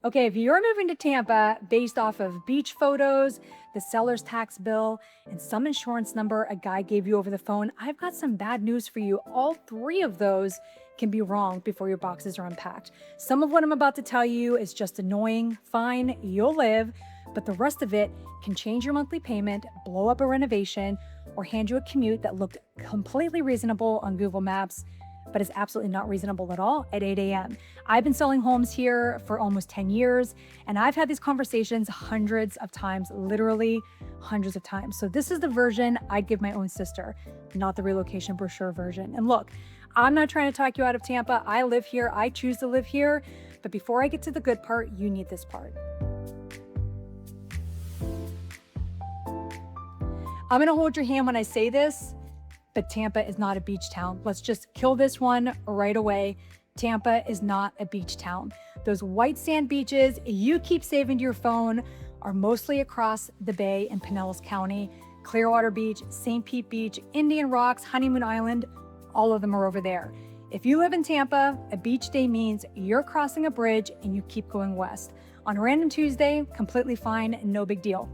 Okay, if you're moving to Tampa based off of beach photos, the seller's tax bill, and some insurance number a guy gave you over the phone, I've got some bad news for you. All three of those can be wrong before your boxes are unpacked. Some of what I'm about to tell you is just annoying. Fine, you'll live, but the rest of it can change your monthly payment, blow up a renovation, or hand you a commute that looked completely reasonable on Google Maps, but is absolutely not reasonable at all at 8 a.m. I've been selling homes here for almost 10 years, and I've had these conversations hundreds of times, literally hundreds of times. So this is the version I'd give my own sister, not the relocation brochure version. And look, I'm not trying to talk you out of Tampa. I live here. I choose to live here. But before I get to the good part, you need this part. I'm gonna hold your hand when I say this, but Tampa is not a beach town. Let's just kill this one right away. Tampa is not a beach town. Those white sand beaches you keep saving to your phone are mostly across the bay in Pinellas County. Clearwater Beach, St. Pete Beach, Indian Rocks, Honeymoon Island, all of them are over there. If you live in Tampa, a beach day means you're crossing a bridge and you keep going west. On a random Tuesday, completely fine, no big deal.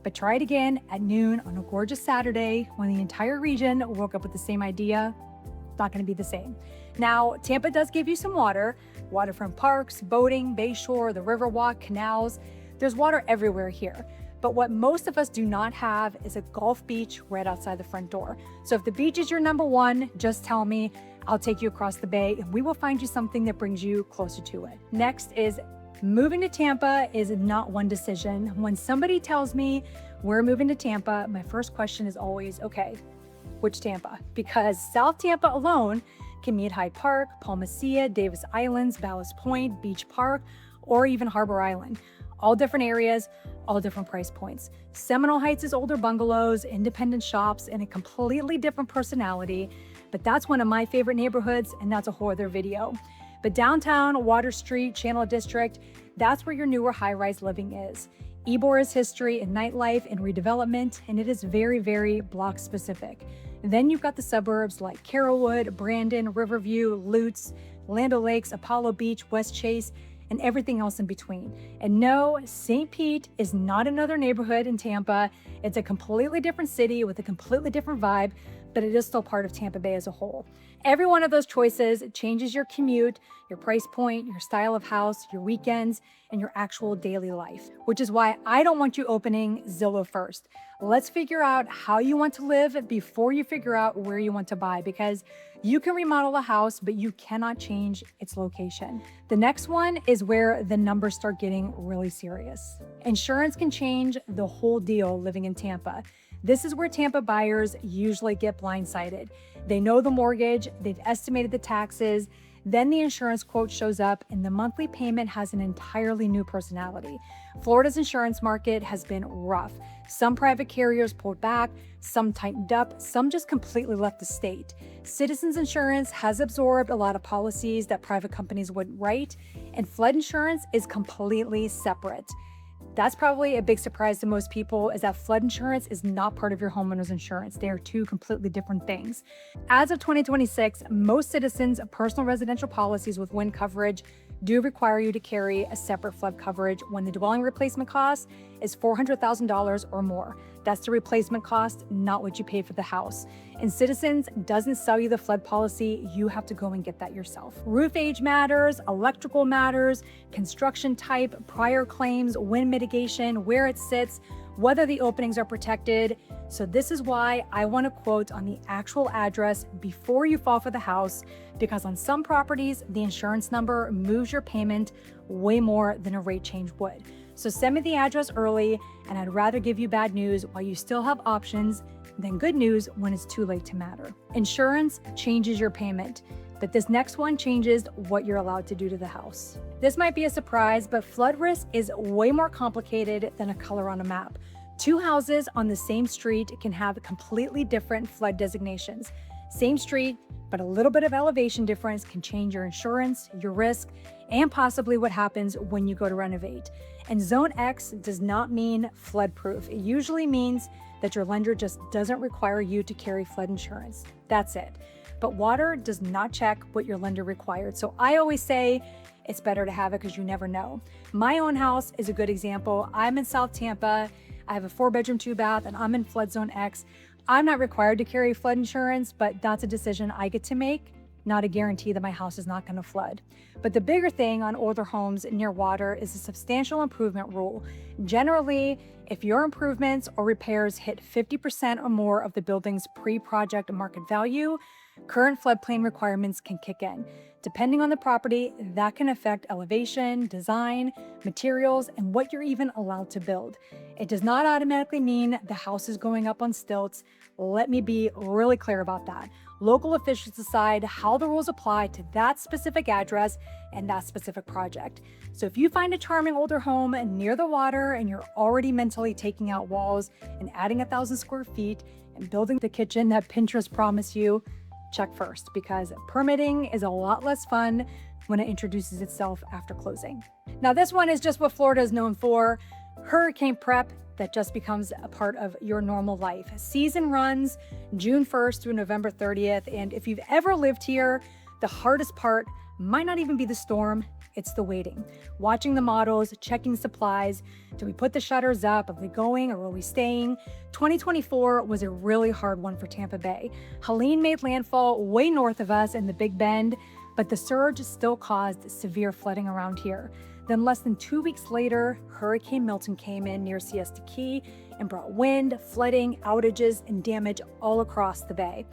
But try it again at noon on a gorgeous Saturday when the entire region woke up with the same idea. It's not going to be the same. Now, Tampa does give you some water, waterfront parks, boating, bayshore, the Riverwalk, canals. There's water everywhere here. But what most of us do not have is a golf beach right outside the front door. So if the beach is your number one, just tell me. I'll take you across the bay and we will find you something that brings you closer to it. Next is moving to Tampa is not one decision. When somebody tells me we're moving to Tampa, my first question is always, okay, which Tampa? Because South Tampa alone can mean Hyde Park, Palma Seca, Davis Islands, Ballast Point, Beach Park, or even Harbor Island. All different areas, all different price points. Seminole Heights is older bungalows, independent shops, and a completely different personality. But that's one of my favorite neighborhoods, and that's a whole other video. But downtown, Water Street, Channel District, that's where your newer high-rise living is. Ybor is history and nightlife and redevelopment, and it is very, very block specific. Then you've got the suburbs like Carrollwood, Brandon, Riverview, Lutz, Land O'Lakes, Apollo Beach, West Chase, and everything else in between. And no, St. Pete is not another neighborhood in Tampa. It's a completely different city with a completely different vibe, but it is still part of Tampa Bay as a whole. Every one of those choices changes your commute, your price point, your style of house, your weekends, and your actual daily life, which is why I don't want you opening Zillow first. Let's figure out how you want to live before you figure out where you want to buy, because you can remodel a house, but you cannot change its location. The next one is where the numbers start getting really serious. Insurance can change the whole deal living in Tampa. This is where Tampa buyers usually get blindsided. They know the mortgage, they've estimated the taxes, then the insurance quote shows up and the monthly payment has an entirely new personality. Florida's insurance market has been rough. Some private carriers pulled back, some tightened up, some just completely left the state. Citizens Insurance has absorbed a lot of policies that private companies wouldn't write, and flood insurance is completely separate. That's probably a big surprise to most people, is that flood insurance is not part of your homeowner's insurance. They are two completely different things. As of 2026, most citizens' personal residential policies with wind coverage do require you to carry a separate flood coverage when the dwelling replacement cost is $400,000 or more. That's the replacement cost, not what you pay for the house. And Citizens doesn't sell you the flood policy. You have to go and get that yourself. Roof age matters, electrical matters, construction type, prior claims, wind mitigation, where it sits, whether the openings are protected. So this is why I want to quote on the actual address before you fall for the house, because on some properties, the insurance number moves your payment way more than a rate change would. So send me the address early, and I'd rather give you bad news while you still have options than good news when it's too late to matter. Insurance changes your payment, but this next one changes what you're allowed to do to the house. This might be a surprise, but flood risk is way more complicated than a color on a map. Two houses on the same street can have completely different flood designations. Same street, but a little bit of elevation difference can change your insurance, your risk, and possibly what happens when you go to renovate. And Zone X does not mean flood proof. It usually means that your lender just doesn't require you to carry flood insurance. That's it. But water does not check what your lender required. So I always say, it's better to have it because you never know. My own house is a good example. I'm in South Tampa. I have a 4-bedroom, 2-bath, and I'm in flood zone X. I'm not required to carry flood insurance, but that's a decision I get to make, not a guarantee that my house is not going to flood. But the bigger thing on older homes near water is the substantial improvement rule. Generally, if your improvements or repairs hit 50% or more of the building's pre-project market value, current floodplain requirements can kick in. Depending on the property, that can affect elevation, design, materials, and what you're even allowed to build. It does not automatically mean the house is going up on stilts. Let me be really clear about that. Local officials decide how the rules apply to that specific address and that specific project. So if you find a charming older home near the water and you're already mentally taking out walls and adding 1,000 square feet and building the kitchen that Pinterest promised you, check first, because permitting is a lot less fun when it introduces itself after closing. Now, this one is just what Florida is known for: hurricane prep that just becomes a part of your normal life. Season runs June 1st through November 30th. And if you've ever lived here, the hardest part might not even be the storm, it's the waiting. Watching the models, checking supplies. Do we put the shutters up? Are we going or are we staying? 2024 was a really hard one for Tampa Bay. Helene made landfall way north of us in the Big Bend, but the surge still caused severe flooding around here. Then less than 2 weeks later, Hurricane Milton came in near Siesta Key and brought wind, flooding, outages, and damage all across the bay.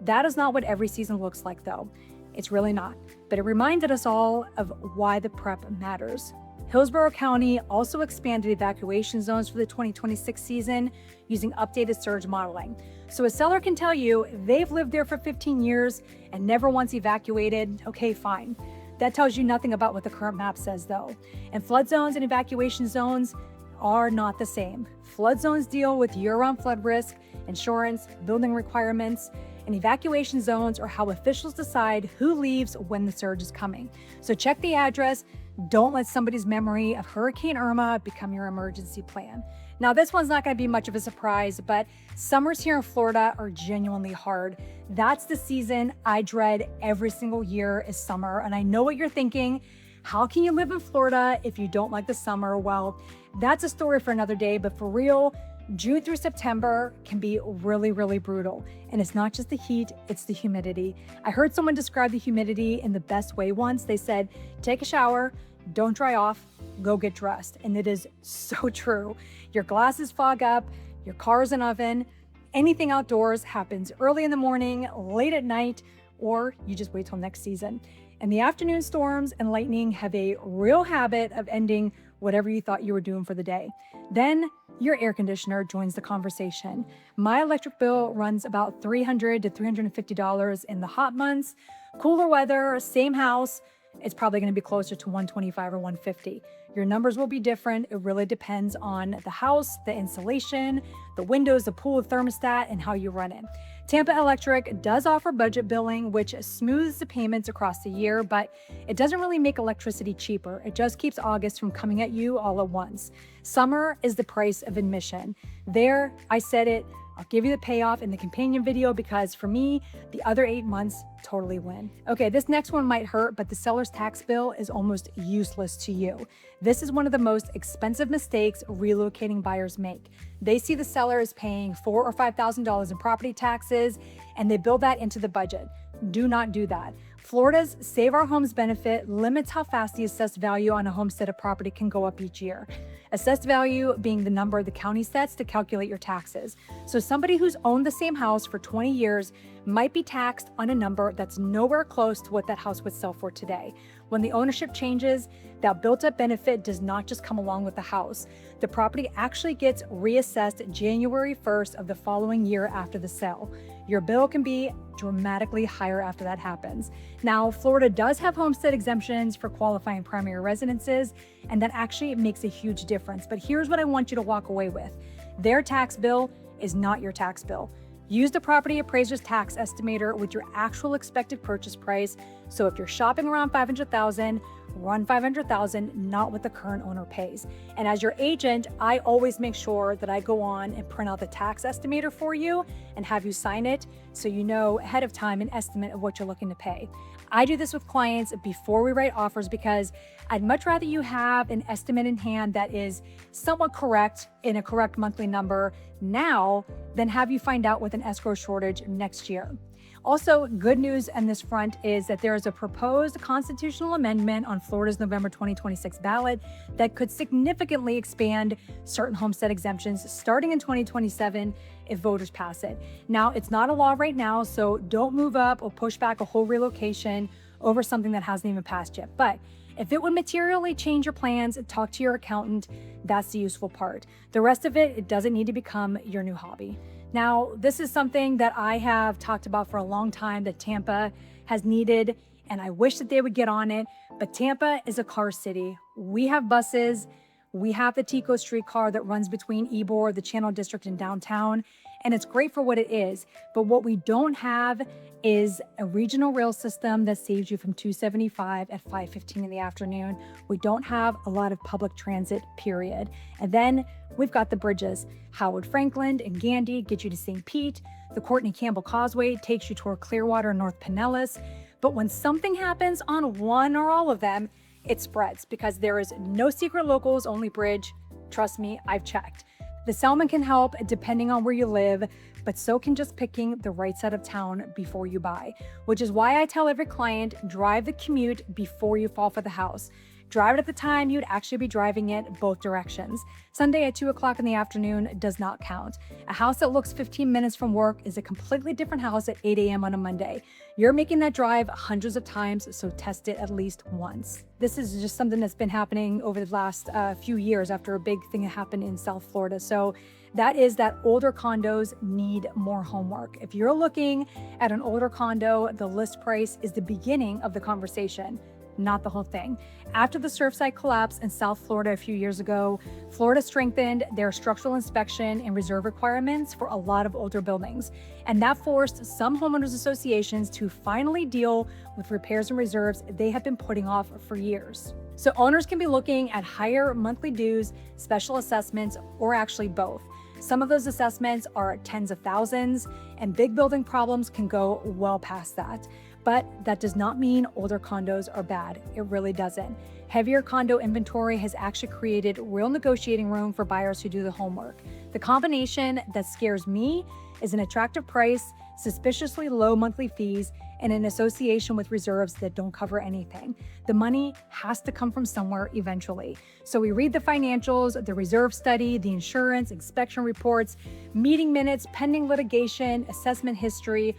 That is not what every season looks like, though. It's really not, but it reminded us all of why the prep matters. Hillsborough County also expanded evacuation zones for the 2026 season using updated surge modeling. So a seller can tell you they've lived there for 15 years and never once evacuated. Okay, fine. That tells you nothing about what the current map says, though. And flood zones and evacuation zones are not the same. Flood zones deal with year-round flood risk, insurance, building requirements, and evacuation zones are how officials decide who leaves when the surge is coming. So check the address. Don't let somebody's memory of Hurricane Irma become your emergency plan. Now, this one's not going to be much of a surprise, but summers here in Florida are genuinely hard. That's the season I dread every single year is summer. And I know what you're thinking. How can you live in Florida if you don't like the summer? Well, that's a story for another day, but for real, June through September can be really, really brutal. And it's not just the heat, it's the humidity. I heard someone describe the humidity in the best way once. They said, take a shower, don't dry off, go get dressed. And it is so true. Your glasses fog up, your car is an oven. Anything outdoors happens early in the morning, late at night, or you just wait till next season. And the afternoon storms and lightning have a real habit of ending whatever you thought you were doing for the day. Then your air conditioner joins the conversation. My electric bill runs about $300 to $350 in the hot months. Cooler weather, same house, it's probably going to be closer to $125 or $150. Your numbers will be different. It really depends on the house, the insulation, the windows, the pool, the thermostat, and how you run it. Tampa Electric does offer budget billing, which smooths the payments across the year, but it doesn't really make electricity cheaper. It just keeps August from coming at you all at once. Summer is the price of admission. There, I said it. I'll give you the payoff in the companion video because for me, the other 8 months totally win. Okay, this next one might hurt, but the seller's tax bill is almost useless to you. This is one of the most expensive mistakes relocating buyers make. They see the seller is paying $4,000 or $5,000 in property taxes, and they build that into the budget. Do not do that. Florida's Save Our Homes benefit limits how fast the assessed value on a homesteaded property can go up each year. Assessed value being the number the county sets to calculate your taxes. So somebody who's owned the same house for 20 years might be taxed on a number that's nowhere close to what that house would sell for today. When the ownership changes, that built-up benefit does not just come along with the house. The property actually gets reassessed January 1st of the following year after the sale. Your bill can be dramatically higher after that happens. Now, Florida does have homestead exemptions for qualifying primary residences, and that actually makes a huge difference. But here's what I want you to walk away with. Their tax bill is not your tax bill. Use the property appraiser's tax estimator with your actual expected purchase price. So if you're shopping around 500,000, run 500,000, not what the current owner pays. And as your agent, I always make sure that I go on and print out the tax estimator for you and have you sign it so you know ahead of time an estimate of what you're looking to pay. I do this with clients before we write offers because I'd much rather you have an estimate in hand that is somewhat correct in a correct monthly number now than have you find out with an escrow shortage next year. Also, good news on this front is that there is a proposed constitutional amendment on Florida's November 2026 ballot that could significantly expand certain homestead exemptions starting in 2027 if voters pass it. Now, it's not a law right now, so don't move up or push back a whole relocation over something that hasn't even passed yet. But if it would materially change your plans, talk to your accountant. That's the useful part. The rest of it, it doesn't need to become your new hobby. Now, this is something that I have talked about for a long time that Tampa has needed, and I wish that they would get on it, but Tampa is a car city. We have buses. We have the Tico streetcar that runs between Ybor, the Channel District, and downtown, and it's great for what it is. But what we don't have is a regional rail system that saves you from 275 at 5:15 in the afternoon. We don't have a lot of public transit, period. And then we've got the bridges. Howard Franklin and Gandy get you to St. Pete. The Courtney Campbell Causeway takes you toward Clearwater and North Pinellas. But when something happens on one or all of them, it spreads because there is no secret locals only bridge. Trust me, I've checked. The Salmon can help depending on where you live, but so can just picking the right side of town before you buy, which is why I tell every client, drive the commute before you fall for the house. Drive it at the time you'd actually be driving it both directions. Sunday at 2 o'clock in the afternoon does not count. A house that looks 15 minutes from work is a completely different house at 8 a.m. on a Monday. You're making that drive hundreds of times, so test it at least once. This is just something that's been happening over the last few years after a big thing that happened in South Florida. So that is that older condos need more homework. If you're looking at an older condo, the list price is the beginning of the conversation, not the whole thing. After the Surfside collapse in South Florida a few years ago, Florida strengthened their structural inspection and reserve requirements for a lot of older buildings. And that forced some homeowners associations to finally deal with repairs and reserves they have been putting off for years. So owners can be looking at higher monthly dues, special assessments, or actually both. Some of those assessments are tens of thousands, and big building problems can go well past that. But that does not mean older condos are bad. It really doesn't. Heavier condo inventory has actually created real negotiating room for buyers who do the homework. The combination that scares me is an attractive price, suspiciously low monthly fees, and an association with reserves that don't cover anything. The money has to come from somewhere eventually. So we read the financials, the reserve study, the insurance, inspection reports, meeting minutes, pending litigation, assessment history,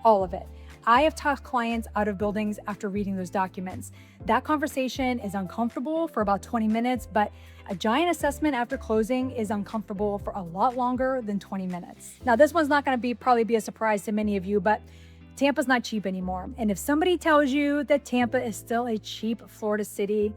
all of it. I have talked clients out of buildings after reading those documents. That conversation is uncomfortable for about 20 minutes, but a giant assessment after closing is uncomfortable for a lot longer than 20 minutes. Now, this one's not going to probably be a surprise to many of you, but Tampa's not cheap anymore. And if somebody tells you that Tampa is still a cheap Florida city,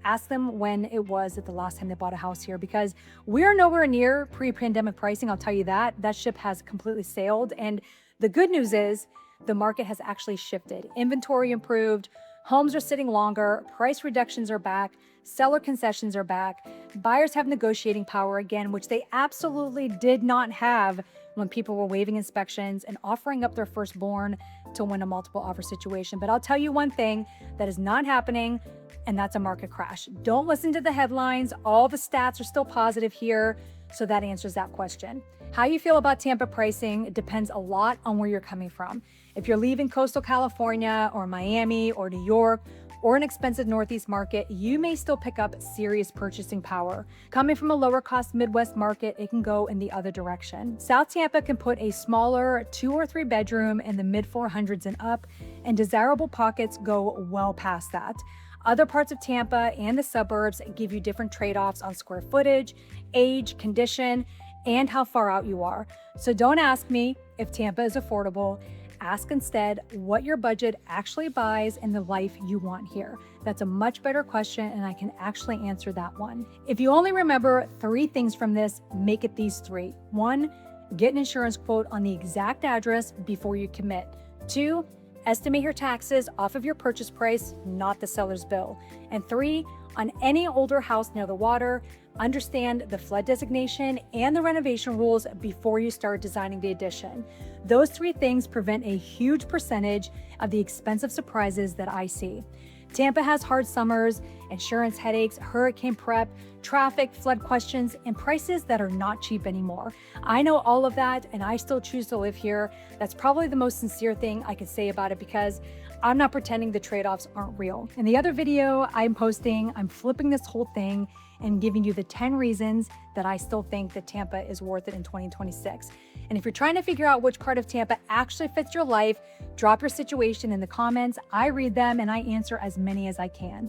ask them when it was at the last time they bought a house here, because we're nowhere near pre-pandemic pricing. I'll tell you that. That ship has completely sailed. And the good news is the market has actually shifted. Inventory improved, homes are sitting longer, price reductions are back, seller concessions are back, buyers have negotiating power again, which they absolutely did not have when people were waiving inspections and offering up their firstborn to win a multiple offer situation. But I'll tell you one thing that is not happening, and that's a market crash. Don't listen to the headlines. All the stats are still positive here. So that answers that question. How you feel about Tampa pricing depends a lot on where you're coming from. If you're leaving coastal California or Miami or New York or an expensive Northeast market, you may still pick up serious purchasing power. Coming from a lower cost Midwest market, it can go in the other direction. South Tampa can put a smaller 2 or 3 bedroom in the mid 400s and up, and desirable pockets go well past that. Other parts of Tampa and the suburbs give you different trade-offs on square footage, age, condition, and how far out you are. So don't ask me if Tampa is affordable. Ask instead what your budget actually buys and the life you want here. That's a much better question, and I can actually answer that one. If you only remember 3 things from this, make it these 3. 1, get an insurance quote on the exact address before you commit. 2, estimate your taxes off of your purchase price, not the seller's bill. And 3, on any older house near the water, understand the flood designation and the renovation rules before you start designing the addition. Those 3 things prevent a huge percentage of the expensive surprises that I see. Tampa has hard summers, insurance headaches, hurricane prep, traffic, flood questions, and prices that are not cheap anymore. I know all of that, and I still choose to live here. That's probably the most sincere thing I could say about it, because I'm not pretending the trade-offs aren't real. In the other video I'm posting, I'm flipping this whole thing and giving you the 10 reasons that I still think that Tampa is worth it in 2026. And if you're trying to figure out which part of Tampa actually fits your life, drop your situation in the comments. I read them and I answer as many as I can.